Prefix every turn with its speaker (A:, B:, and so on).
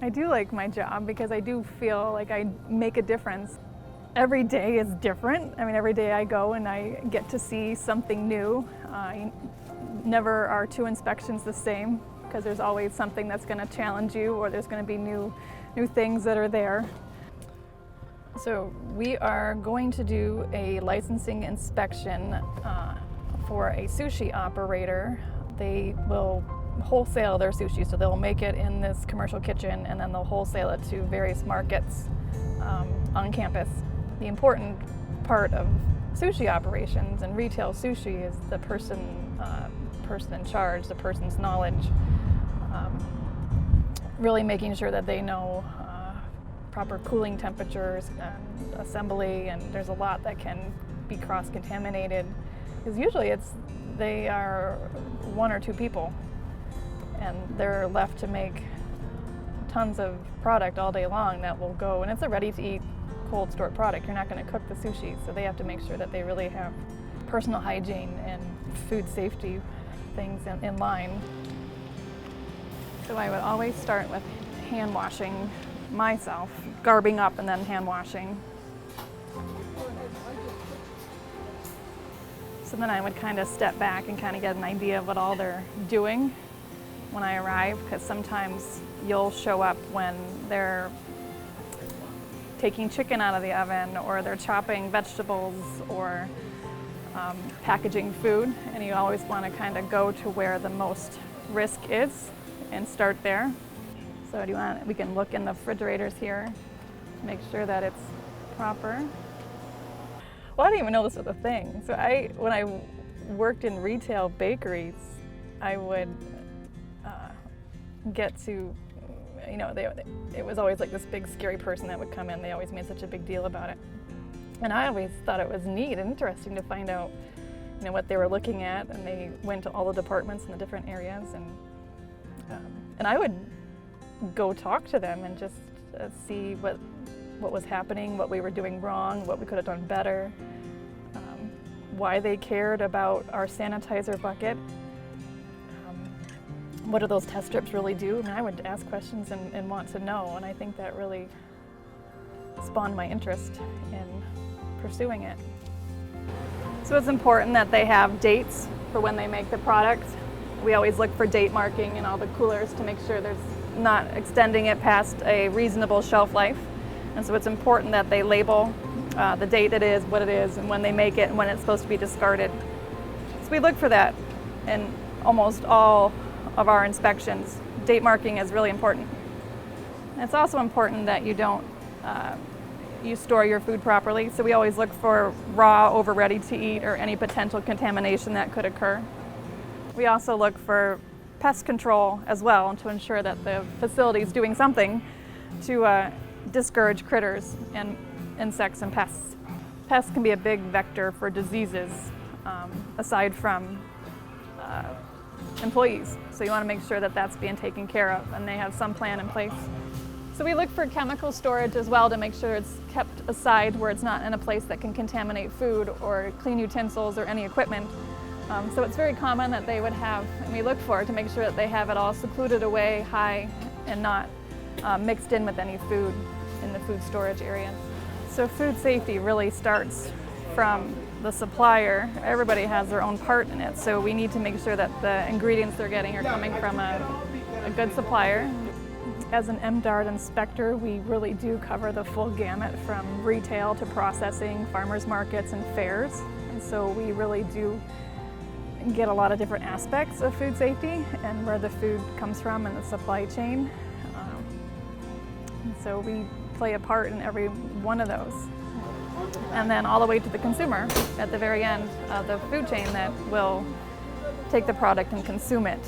A: I do like my job because I do feel like I make a difference. Every day is different. I mean, every day I go and I get to see something new. Never are two inspections the same because there's always something that's going to challenge you, or there's going to be new things that are there. So we are going to do a licensing inspection for a sushi operator. They will wholesale their sushi, so they'll make it in this commercial kitchen and then they'll wholesale it to various markets on campus. The important part of sushi operations and retail sushi is the person in charge, the person's knowledge, really making sure that they know proper cooling temperatures and assembly, and there's a lot that can be cross-contaminated because usually they are one or two people and they're left to make tons of product all day long that will go, and it's a ready-to-eat cold stored product. You're not going to cook the sushi, so they have to make sure that they really have personal hygiene and food safety things in line. So I would always start with hand washing myself, garbing up and then hand washing. So then I would kind of step back and kind of get an idea of what all they're doing when I arrive, because sometimes you'll show up when they're taking chicken out of the oven, or they're chopping vegetables, or packaging food, and you always want to kind of go to where the most risk is and start there. So we can look in the refrigerators here, make sure that it's proper. Well, I didn't even know this was a thing. So when I worked in retail bakeries, I would get to, it was always like this big scary person that would come in. They always made such a big deal about it. And I always thought it was neat and interesting to find out, what they were looking at, and they went to all the departments in the different areas, and I would go talk to them and just see what was happening, what we were doing wrong, what we could have done better, why they cared about our sanitizer bucket. What do those test strips really do? And I would ask questions and want to know, and I think that really spawned my interest in pursuing it. So it's important that they have dates for when they make the product. We always look for date marking in all the coolers to make sure there's not extending it past a reasonable shelf life. And so it's important that they label the date it is, what it is, and when they make it, and when it's supposed to be discarded. So we look for that in almost all of our inspections. Date marking is really important. And it's also important that you don't you store your food properly. So we always look for raw, over ready to eat, or any potential contamination that could occur. We also look for pest control as well, to ensure that the facility is doing something to discourage critters and insects and pests. Pests can be a big vector for diseases aside from employees. So you want to make sure that that's being taken care of and they have some plan in place. So we look for chemical storage as well to make sure it's kept aside where it's not in a place that can contaminate food or clean utensils or any equipment. So it's very common that they would have, and we look for it to make sure that they have it all secluded away high and not mixed in with any food in the food storage areas. So food safety really starts from the supplier. Everybody has their own part in it, so we need to make sure that the ingredients they're getting are coming from a good supplier. As an MDARD inspector, we really do cover the full gamut from retail to processing, farmers markets, and fairs. And so we really do get a lot of different aspects of food safety and where the food comes from in the supply chain. And so we play a part in every one of those. And then all the way to the consumer at the very end of the food chain that will take the product and consume it.